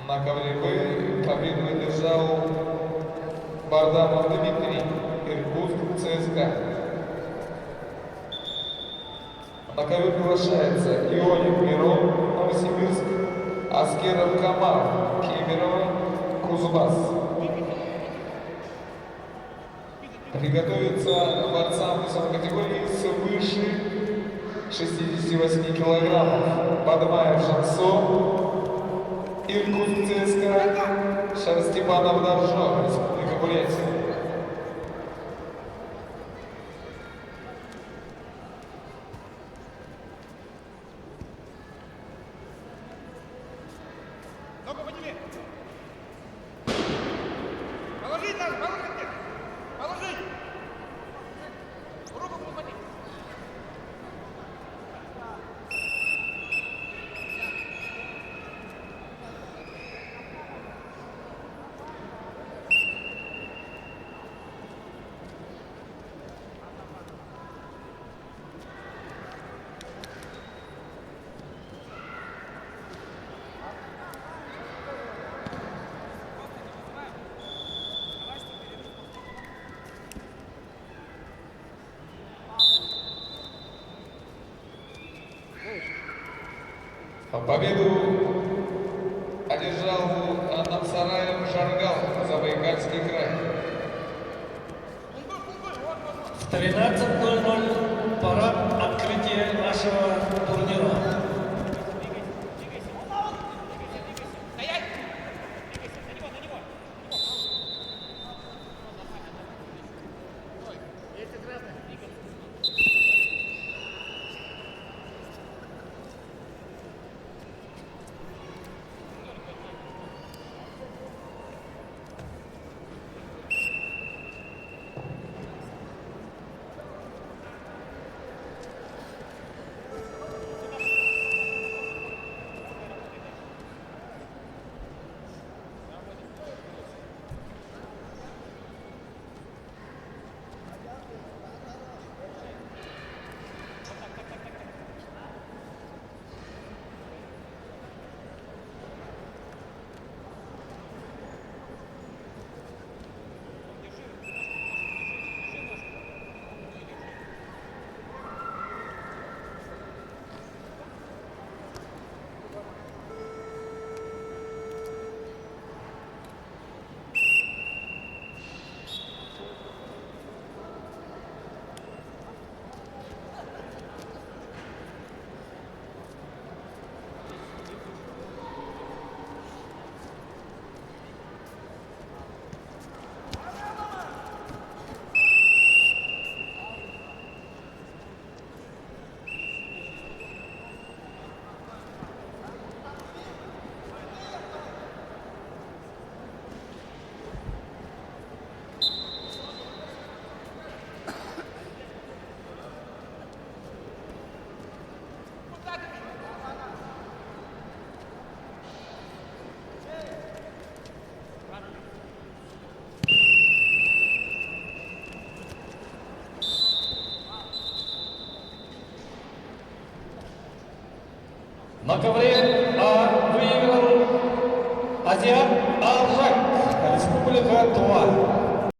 На ковре Б победу одержал Бардамов Дмитрий, Иркутск, ЦСКА. На ковер приглашается Ионик Мирон, Новосибирск, Аскеров Камал, Кемерово, Кузбасс. Приготовиться борцам весовой категории свыше 68 килограммов. Бадмаев Шансо, Иркутск, ЦСКА, Шарстепанов Доржо, Республика Бурятия. Положить надо, положите! Положить! Руку подходи! Победу одержал Намсараев Жаргал, Забайкальский край. В 13:00 пора открытия нашего турнира. На ковре выиграл азиат Алжак.